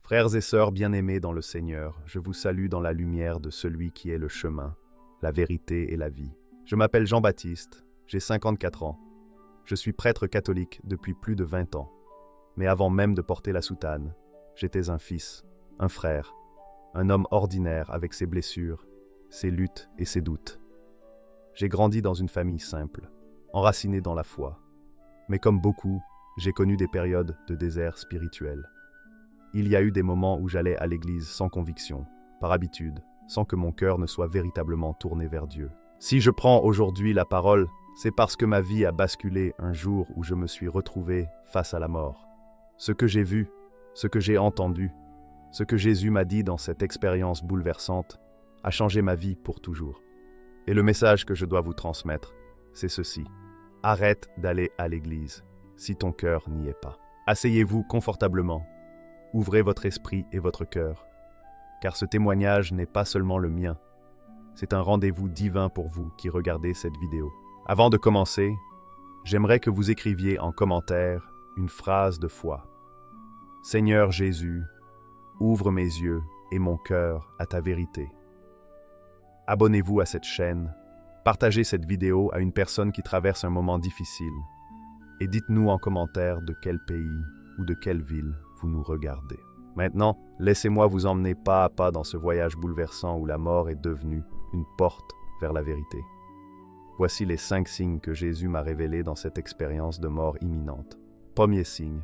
Frères et sœurs bien-aimés dans le Seigneur, je vous salue dans la lumière de celui qui est le chemin, la vérité et la vie. Je m'appelle Jean-Baptiste, j'ai 54 ans. Je suis prêtre catholique depuis plus de 20 ans. Mais avant même de porter la soutane, j'étais un fils, un frère, un homme ordinaire avec ses blessures, ses luttes et ses doutes. J'ai grandi dans une famille simple, enracinée dans la foi. Mais comme beaucoup, j'ai connu des périodes de désert spirituel. Il y a eu des moments où j'allais à l'église sans conviction, par habitude, sans que mon cœur ne soit véritablement tourné vers Dieu. Si je prends aujourd'hui la parole, c'est parce que ma vie a basculé un jour où je me suis retrouvé face à la mort. Ce que j'ai vu, ce que j'ai entendu, ce que Jésus m'a dit dans cette expérience bouleversante, a changé ma vie pour toujours. Et le message que je dois vous transmettre, c'est ceci. Arrête d'aller à l'église, si ton cœur n'y est pas. Asseyez-vous confortablement. Ouvrez votre esprit et votre cœur, car ce témoignage n'est pas seulement le mien, c'est un rendez-vous divin pour vous qui regardez cette vidéo. Avant de commencer, j'aimerais que vous écriviez en commentaire une phrase de foi. Seigneur Jésus, ouvre mes yeux et mon cœur à ta vérité. Abonnez-vous à cette chaîne, partagez cette vidéo à une personne qui traverse un moment difficile et dites-nous en commentaire de quel pays ou de quelle ville vous nous regardez. Maintenant, laissez-moi vous emmener pas à pas dans ce voyage bouleversant où la mort est devenue une porte vers la vérité. Voici les 5 signes que Jésus m'a révélés dans cette expérience de mort imminente. Premier signe,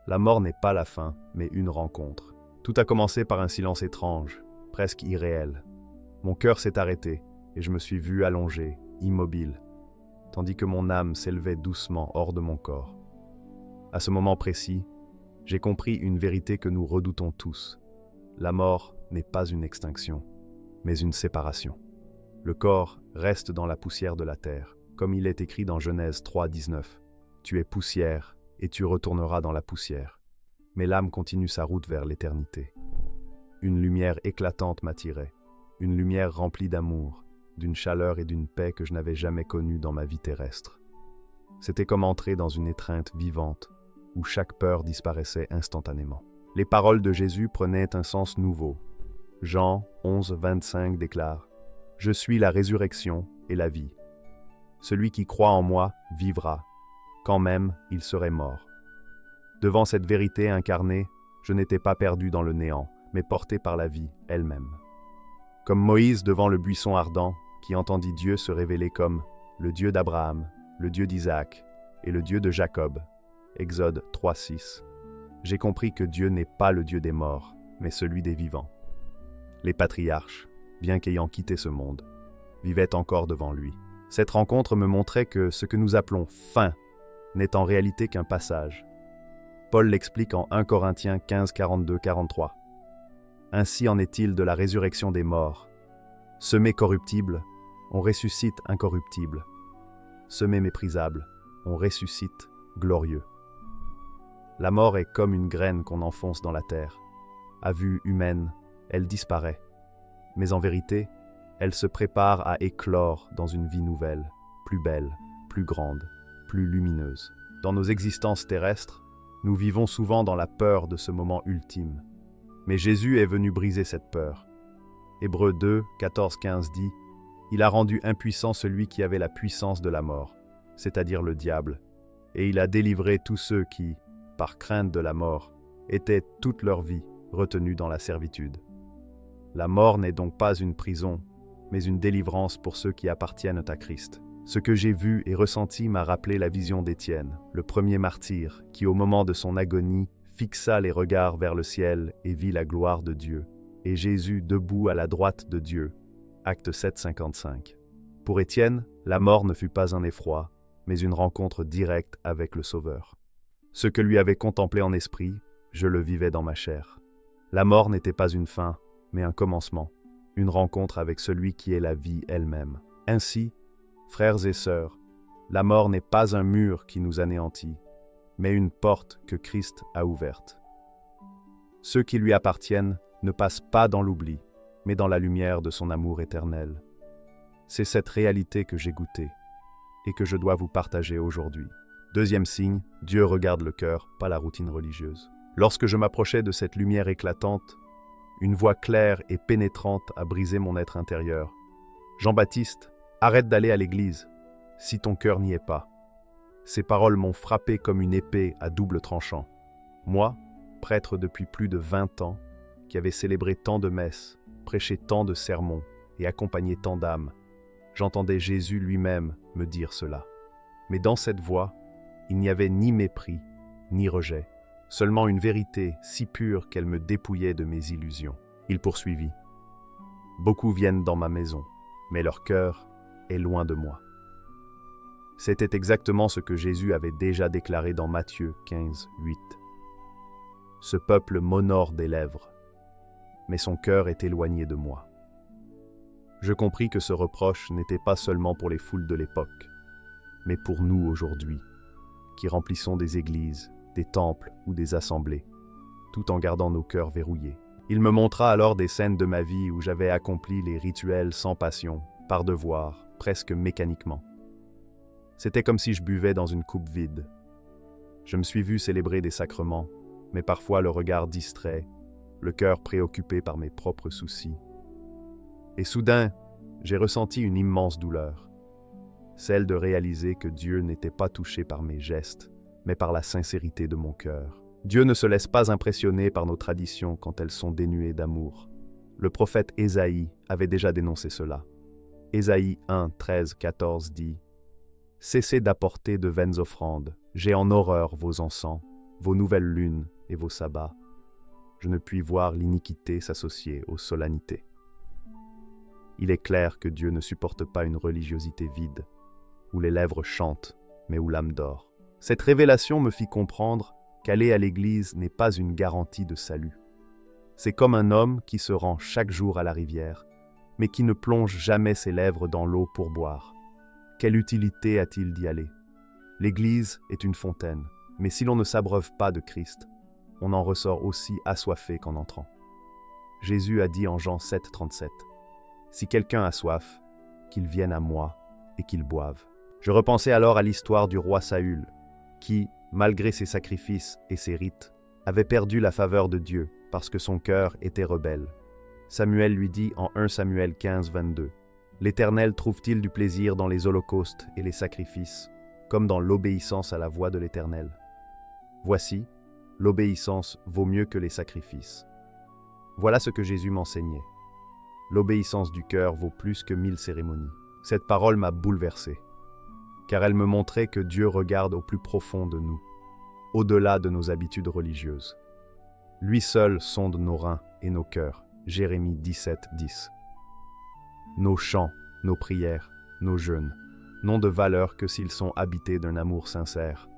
la mort n'est pas la fin, mais une rencontre. Tout a commencé par un silence étrange, presque irréel. Mon cœur s'est arrêté et je me suis vu allongé, immobile, tandis que mon âme s'élevait doucement hors de mon corps. À ce moment précis, j'ai compris une vérité que nous redoutons tous. La mort n'est pas une extinction, mais une séparation. Le corps reste dans la poussière de la terre, comme il est écrit dans Genèse 3, 19. Tu es poussière et tu retourneras dans la poussière. Mais l'âme continue sa route vers l'éternité. Une lumière éclatante m'attirait, une lumière remplie d'amour, d'une chaleur et d'une paix que je n'avais jamais connue dans ma vie terrestre. C'était comme entrer dans une étreinte vivante, où chaque peur disparaissait instantanément. Les paroles de Jésus prenaient un sens nouveau. Jean 11, 25 déclare « Je suis la résurrection et la vie. Celui qui croit en moi vivra, quand même il serait mort. » Devant cette vérité incarnée, je n'étais pas perdu dans le néant, mais porté par la vie elle-même. Comme Moïse devant le buisson ardent, qui entendit Dieu se révéler comme le Dieu d'Abraham, le Dieu d'Isaac et le Dieu de Jacob. Exode 3, 6. J'ai compris que Dieu n'est pas le Dieu des morts, mais celui des vivants. Les patriarches, bien qu'ayant quitté ce monde, vivaient encore devant lui. Cette rencontre me montrait que ce que nous appelons « fin » n'est en réalité qu'un passage. Paul l'explique en 1 Corinthiens 15, 42, 43. Ainsi en est-il de la résurrection des morts. Semé corruptible, on ressuscite incorruptible. Semé méprisable, on ressuscite glorieux. La mort est comme une graine qu'on enfonce dans la terre. À vue humaine, elle disparaît. Mais en vérité, elle se prépare à éclore dans une vie nouvelle, plus belle, plus grande, plus lumineuse. Dans nos existences terrestres, nous vivons souvent dans la peur de ce moment ultime. Mais Jésus est venu briser cette peur. Hébreux 2, 14, 15 dit « Il a rendu impuissant celui qui avait la puissance de la mort, c'est-à-dire le diable, et il a délivré tous ceux qui, par crainte de la mort, étaient toute leur vie retenus dans la servitude. » La mort n'est donc pas une prison, mais une délivrance pour ceux qui appartiennent à Christ. Ce que j'ai vu et ressenti m'a rappelé la vision d'Étienne, le premier martyr, qui au moment de son agonie fixa les regards vers le ciel et vit la gloire de Dieu, et Jésus debout à la droite de Dieu. Acte 7, 55. Pour Étienne, la mort ne fut pas un effroi, mais une rencontre directe avec le Sauveur. Ce que lui avait contemplé en esprit, je le vivais dans ma chair. La mort n'était pas une fin, mais un commencement, une rencontre avec celui qui est la vie elle-même. Ainsi, frères et sœurs, la mort n'est pas un mur qui nous anéantit, mais une porte que Christ a ouverte. Ceux qui lui appartiennent ne passent pas dans l'oubli, mais dans la lumière de son amour éternel. C'est cette réalité que j'ai goûtée et que je dois vous partager aujourd'hui. Deuxième signe, Dieu regarde le cœur, pas la routine religieuse. Lorsque je m'approchais de cette lumière éclatante, une voix claire et pénétrante a brisé mon être intérieur. « Jean-Baptiste, arrête d'aller à l'église, si ton cœur n'y est pas. » Ces paroles m'ont frappé comme une épée à double tranchant. Moi, prêtre depuis plus de 20 ans, qui avait célébré tant de messes, prêché tant de sermons et accompagné tant d'âmes, j'entendais Jésus lui-même me dire cela. Mais dans cette voix, il n'y avait ni mépris, ni rejet, seulement une vérité si pure qu'elle me dépouillait de mes illusions. Il poursuivit. « Beaucoup viennent dans ma maison, mais leur cœur est loin de moi. » C'était exactement ce que Jésus avait déjà déclaré dans Matthieu 15, 8. « Ce peuple m'honore des lèvres, mais son cœur est éloigné de moi. » Je compris que ce reproche n'était pas seulement pour les foules de l'époque, mais pour nous aujourd'hui, qui remplissons des églises, des temples ou des assemblées, tout en gardant nos cœurs verrouillés. Il me montra alors des scènes de ma vie où j'avais accompli les rituels sans passion, par devoir, presque mécaniquement. C'était comme si je buvais dans une coupe vide. Je me suis vu célébrer des sacrements, mais parfois le regard distrait, le cœur préoccupé par mes propres soucis. Et soudain, j'ai ressenti une immense douleur, celle de réaliser que Dieu n'était pas touché par mes gestes, mais par la sincérité de mon cœur. Dieu ne se laisse pas impressionner par nos traditions quand elles sont dénuées d'amour. Le prophète Ésaïe avait déjà dénoncé cela. Ésaïe 1, 13, 14 dit « Cessez d'apporter de vaines offrandes, j'ai en horreur vos encens, vos nouvelles lunes et vos sabbats. Je ne puis voir l'iniquité s'associer aux solennités. » Il est clair que Dieu ne supporte pas une religiosité vide, où les lèvres chantent, mais où l'âme dort. Cette révélation me fit comprendre qu'aller à l'église n'est pas une garantie de salut. C'est comme un homme qui se rend chaque jour à la rivière, mais qui ne plonge jamais ses lèvres dans l'eau pour boire. Quelle utilité a-t-il d'y aller? L'église est une fontaine, mais si l'on ne s'abreuve pas de Christ, on en ressort aussi assoiffé qu'en entrant. Jésus a dit en Jean 7, 37, « Si quelqu'un a soif, qu'il vienne à moi et qu'il boive. » Je repensais alors à l'histoire du roi Saül, qui, malgré ses sacrifices et ses rites, avait perdu la faveur de Dieu parce que son cœur était rebelle. Samuel lui dit en 1 Samuel 15, 22, « L'Éternel trouve-t-il du plaisir dans les holocaustes et les sacrifices, comme dans l'obéissance à la voix de l'Éternel? Voici, l'obéissance vaut mieux que les sacrifices. » Voilà ce que Jésus m'enseignait. L'obéissance du cœur vaut plus que 1000 cérémonies. Cette parole m'a bouleversé, car elle me montrait que Dieu regarde au plus profond de nous, au-delà de nos habitudes religieuses. Lui seul sonde nos reins et nos cœurs. Jérémie 17, 10. Nos chants, nos prières, nos jeûnes n'ont de valeur que s'ils sont habités d'un amour sincère.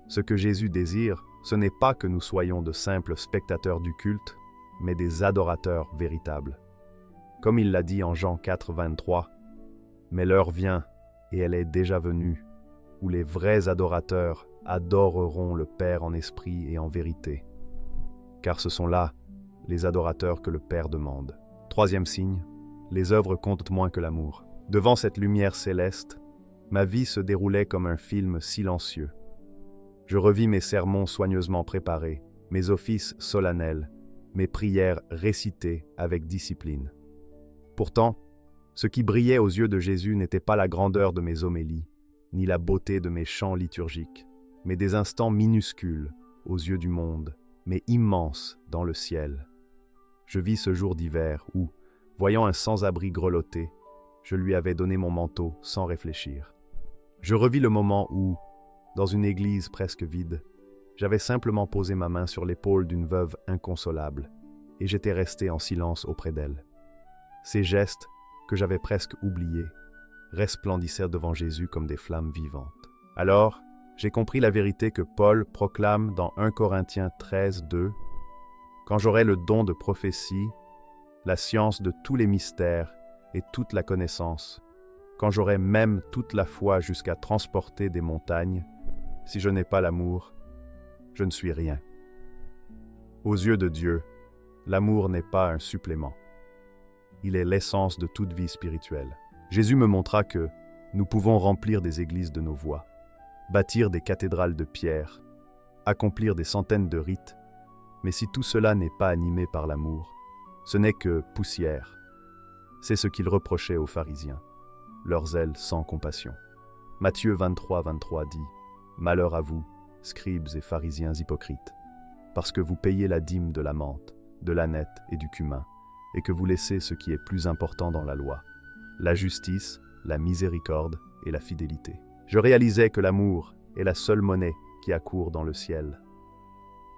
Ce que Jésus désire, ce n'est pas que nous soyons de simples spectateurs du culte, mais des adorateurs véritables. Comme il l'a dit en Jean 4, 23, « Mais l'heure vient, et elle est déjà venue, où les vrais adorateurs adoreront le Père en esprit et en vérité. Car ce sont là les adorateurs que le Père demande. » Troisième signe, les œuvres comptent moins que l'amour. Devant cette lumière céleste, ma vie se déroulait comme un film silencieux. Je revis mes sermons soigneusement préparés, mes offices solennels, mes prières récitées avec discipline. Pourtant, ce qui brillait aux yeux de Jésus n'était pas la grandeur de mes homélies, ni la beauté de mes chants liturgiques, mais des instants minuscules aux yeux du monde, mais immenses dans le ciel. Je vis ce jour d'hiver où, voyant un sans-abri grelotter, je lui avais donné mon manteau sans réfléchir. Je revis le moment où, dans une église presque vide, j'avais simplement posé ma main sur l'épaule d'une veuve inconsolable, et j'étais resté en silence auprès d'elle. Ces gestes, que j'avais presque oubliés, resplendissèrent devant Jésus comme des flammes vivantes. Alors, j'ai compris la vérité que Paul proclame dans 1 Corinthiens 13, 2. « Quand j'aurai le don de prophétie, la science de tous les mystères et toute la connaissance, quand j'aurai même toute la foi jusqu'à transporter des montagnes, si je n'ai pas l'amour, je ne suis rien. » Aux yeux de Dieu, l'amour n'est pas un supplément. Il est l'essence de toute vie spirituelle. Jésus me montra que nous pouvons remplir des églises de nos voix, bâtir des cathédrales de pierre, accomplir des centaines de rites, Mais si tout cela n'est pas animé par l'amour, ce n'est que poussière. C'est ce qu'il reprochait aux pharisiens, leur zèle sans compassion. Matthieu 23 dit « Malheur à vous, scribes et pharisiens hypocrites, parce que vous payez la dîme de la menthe, de l'âneth et du cumin, et que vous laissez ce qui est plus important dans la loi, la justice, la miséricorde et la fidélité. Je réalisais que l'amour est la seule monnaie qui accourt dans le ciel.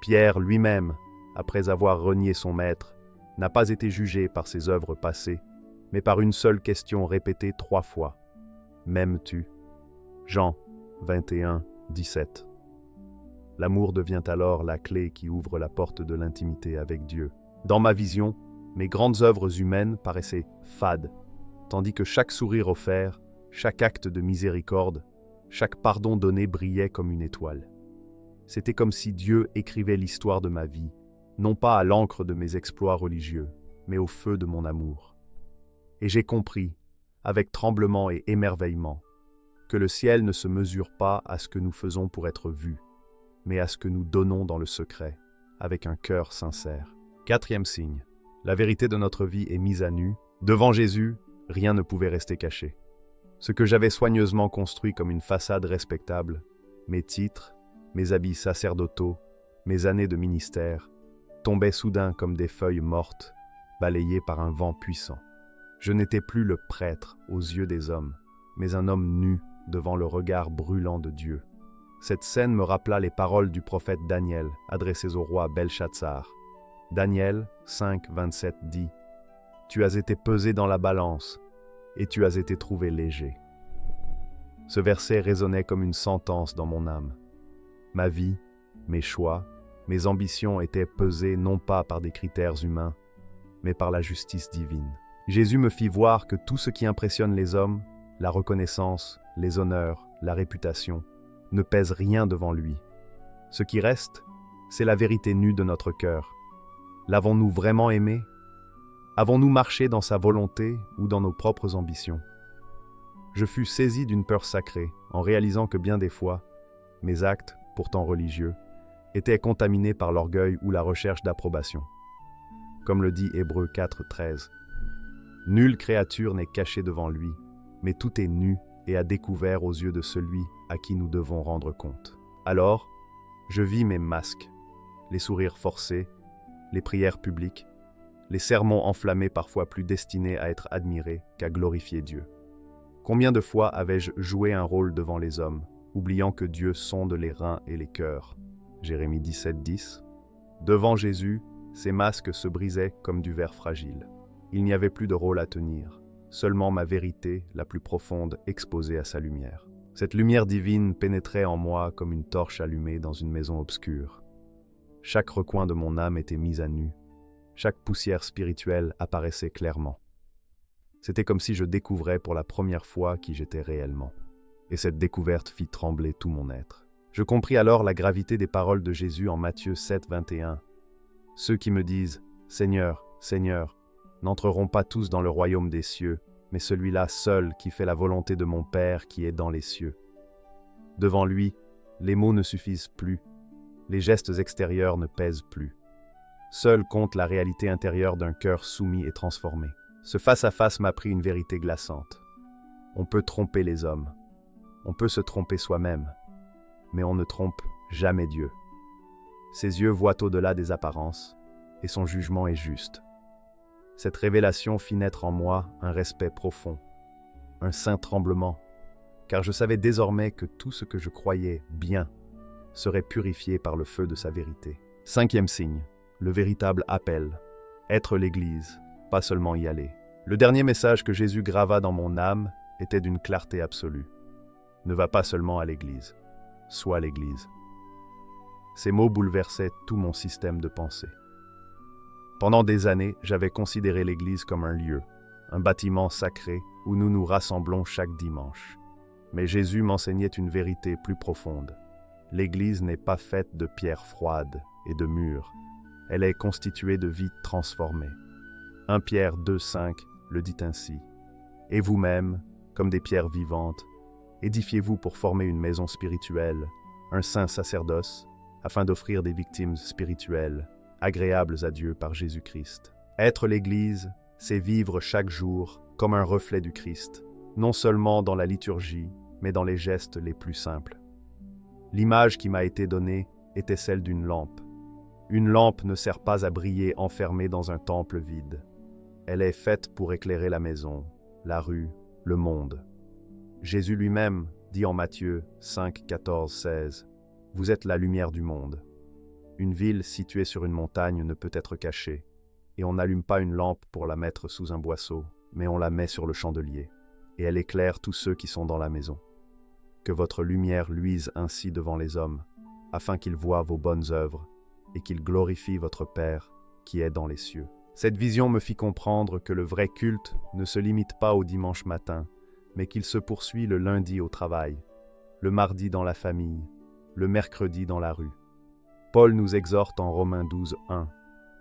Pierre lui-même, après avoir renié son maître, n'a pas été jugé par ses œuvres passées, mais par une seule question répétée 3 fois. M'aimes-tu? Jean 21:17. L'amour devient alors la clé qui ouvre la porte de l'intimité avec Dieu. Dans ma vision, mes grandes œuvres humaines paraissaient fades, tandis que chaque sourire offert, chaque acte de miséricorde, chaque pardon donné brillait comme une étoile. C'était comme si Dieu écrivait l'histoire de ma vie, non pas à l'encre de mes exploits religieux, mais au feu de mon amour. Et j'ai compris, avec tremblement et émerveillement, que le ciel ne se mesure pas à ce que nous faisons pour être vus, mais à ce que nous donnons dans le secret, avec un cœur sincère. 4e signe. La vérité de notre vie est mise à nu. Devant Jésus, rien ne pouvait rester caché. Ce que j'avais soigneusement construit comme une façade respectable, mes titres, mes habits sacerdotaux, mes années de ministère, tombaient soudain comme des feuilles mortes, balayées par un vent puissant. Je n'étais plus le prêtre aux yeux des hommes, mais un homme nu devant le regard brûlant de Dieu. Cette scène me rappela les paroles du prophète Daniel adressées au roi Belshazzar. Daniel 5:27 dit « Tu as été pesé dans la balance, et tu as été trouvé léger. » Ce verset résonnait comme une sentence dans mon âme. Ma vie, mes choix, mes ambitions étaient pesées non pas par des critères humains, mais par la justice divine. Jésus me fit voir que tout ce qui impressionne les hommes, la reconnaissance, les honneurs, la réputation, ne pèse rien devant lui. Ce qui reste, c'est la vérité nue de notre cœur. L'avons-nous vraiment aimé? Avons-nous marché dans sa volonté ou dans nos propres ambitions? Je fus saisi d'une peur sacrée en réalisant que bien des fois, mes actes, pourtant religieux, étaient contaminés par l'orgueil ou la recherche d'approbation. Comme le dit Hébreux 4:13, « Nulle créature n'est cachée devant lui, mais tout est nu et à découvert aux yeux de celui à qui nous devons rendre compte. » Alors, je vis mes masques, les sourires forcés, les prières publiques, les sermons enflammés parfois plus destinés à être admirés qu'à glorifier Dieu. Combien de fois avais-je joué un rôle devant les hommes, oubliant que Dieu sonde les reins et les cœurs. Jérémie 17:10. Devant Jésus, ces masques se brisaient comme du verre fragile. Il n'y avait plus de rôle à tenir, seulement ma vérité, la plus profonde, exposée à sa lumière. Cette lumière divine pénétrait en moi comme une torche allumée dans une maison obscure. Chaque recoin de mon âme était mis à nu. Chaque poussière spirituelle apparaissait clairement. C'était comme si je découvrais pour la première fois qui j'étais réellement. Et cette découverte fit trembler tout mon être. Je compris alors la gravité des paroles de Jésus en Matthieu 7:21. Ceux qui me disent « Seigneur, Seigneur », n'entreront pas tous dans le royaume des cieux, mais celui-là seul qui fait la volonté de mon Père qui est dans les cieux. Devant lui, les mots ne suffisent plus, les gestes extérieurs ne pèsent plus. Seule compte la réalité intérieure d'un cœur soumis et transformé. Ce face-à-face m'apprit une vérité glaçante. On peut tromper les hommes, on peut se tromper soi-même, mais on ne trompe jamais Dieu. Ses yeux voient au-delà des apparences, et son jugement est juste. Cette révélation fit naître en moi un respect profond, un saint tremblement, car je savais désormais que tout ce que je croyais bien serait purifié par le feu de sa vérité. 5e signe, le véritable appel, être l'Église, pas seulement y aller. Le dernier message que Jésus grava dans mon âme était d'une clarté absolue. Ne va pas seulement à l'Église, sois l'Église. Ces mots bouleversaient tout mon système de pensée. Pendant des années, j'avais considéré l'Église comme un lieu, un bâtiment sacré où nous nous rassemblons chaque dimanche. Mais Jésus m'enseignait une vérité plus profonde. L'Église n'est pas faite de pierres froides et de murs. Elle est constituée de vies transformées. 1 Pierre 2:5 le dit ainsi. « Et vous-même, comme des pierres vivantes, édifiez-vous pour former une maison spirituelle, un saint sacerdoce, afin d'offrir des victimes spirituelles agréables à Dieu par Jésus-Christ. Être l'Église, c'est vivre chaque jour comme un reflet du Christ, non seulement dans la liturgie, mais dans les gestes les plus simples. L'image qui m'a été donnée était celle d'une lampe. Une lampe ne sert pas à briller enfermée dans un temple vide. Elle est faite pour éclairer la maison, la rue, le monde. Jésus lui-même dit en Matthieu 5, 14, 16, « Vous êtes la lumière du monde. » Une ville située sur une montagne ne peut être cachée, et on n'allume pas une lampe pour la mettre sous un boisseau, mais on la met sur le chandelier, et elle éclaire tous ceux qui sont dans la maison. Que votre lumière luise ainsi devant les hommes, afin qu'ils voient vos bonnes œuvres, et qu'ils glorifient votre Père qui est dans les cieux. Cette vision me fit comprendre que le vrai culte ne se limite pas au dimanche matin, mais qu'il se poursuit le lundi au travail, le mardi dans la famille, le mercredi dans la rue. Paul nous exhorte en Romains 12, 1.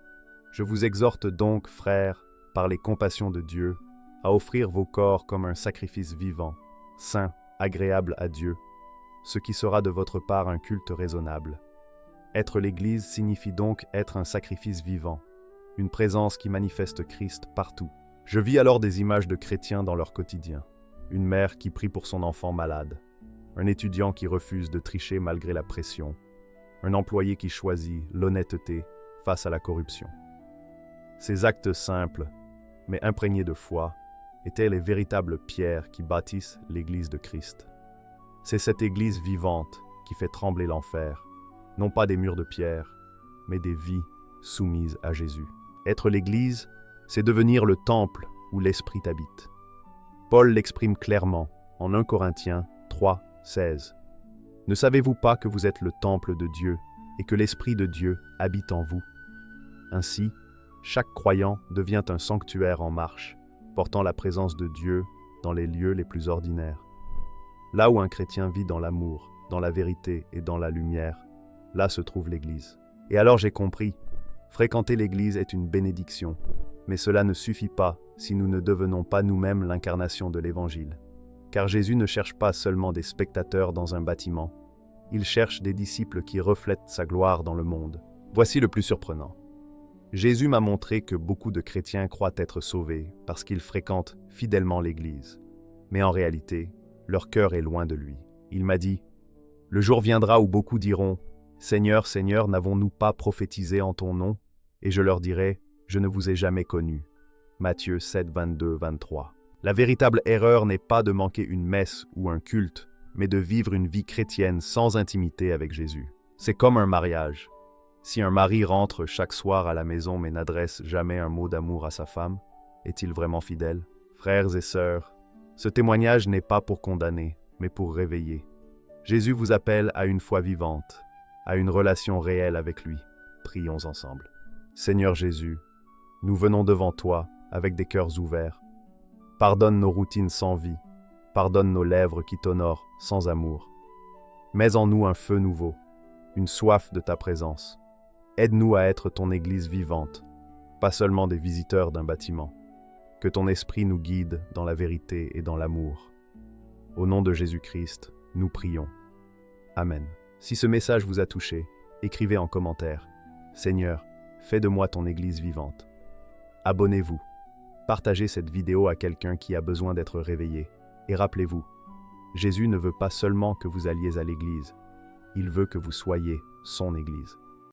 « Je vous exhorte donc, frères, par les compassions de Dieu, à offrir vos corps comme un sacrifice vivant, saint, agréable à Dieu, ce qui sera de votre part un culte raisonnable. » Être l'Église signifie donc être un sacrifice vivant, une présence qui manifeste Christ partout. Je vis alors des images de chrétiens dans leur quotidien. Une mère qui prie pour son enfant malade, un étudiant qui refuse de tricher malgré la pression, un employé qui choisit l'honnêteté face à la corruption. Ces actes simples, mais imprégnés de foi, étaient les véritables pierres qui bâtissent l'Église de Christ. C'est cette Église vivante qui fait trembler l'enfer, non pas des murs de pierre, mais des vies soumises à Jésus. Être l'Église, c'est devenir le temple où l'Esprit habite. Paul l'exprime clairement en 1 Corinthiens 3, 16. « Ne savez-vous pas que vous êtes le temple de Dieu et que l'Esprit de Dieu habite en vous? Ainsi, chaque croyant devient un sanctuaire en marche, portant la présence de Dieu dans les lieux les plus ordinaires. Là où un chrétien vit dans l'amour, dans la vérité et dans la lumière, là se trouve l'Église. Et alors j'ai compris, fréquenter l'Église est une bénédiction, mais cela ne suffit pas si nous ne devenons pas nous-mêmes l'incarnation de l'Évangile. Car Jésus ne cherche pas seulement des spectateurs dans un bâtiment, il cherche des disciples qui reflètent sa gloire dans le monde. Voici le plus surprenant. Jésus m'a montré que beaucoup de chrétiens croient être sauvés parce qu'ils fréquentent fidèlement l'Église. Mais en réalité, leur cœur est loin de lui. Il m'a dit, « Le jour viendra où beaucoup diront, « Seigneur, Seigneur, n'avons-nous pas prophétisé en ton nom ?» Et je leur dirai, « Je ne vous ai jamais connu. » Matthieu 7, 22, 23. La véritable erreur n'est pas de manquer une messe ou un culte, mais de vivre une vie chrétienne sans intimité avec Jésus. C'est comme un mariage. Si un mari rentre chaque soir à la maison mais n'adresse jamais un mot d'amour à sa femme, est-il vraiment fidèle? Frères et sœurs, ce témoignage n'est pas pour condamner, mais pour réveiller. Jésus vous appelle à une foi vivante, à une relation réelle avec lui. Prions ensemble. Seigneur Jésus, nous venons devant toi avec des cœurs ouverts. Pardonne nos routines sans vie, pardonne nos lèvres qui t'honorent sans amour. Mets en nous un feu nouveau, une soif de ta présence. Aide-nous à être ton Église vivante, pas seulement des visiteurs d'un bâtiment. Que ton esprit nous guide dans la vérité et dans l'amour. Au nom de Jésus-Christ, nous prions. Amen. Si ce message vous a touché, écrivez en commentaire « Seigneur, fais de moi ton Église vivante ». Abonnez-vous. Partagez cette vidéo à quelqu'un qui a besoin d'être réveillé. Et rappelez-vous, Jésus ne veut pas seulement que vous alliez à l'Église, il veut que vous soyez son Église.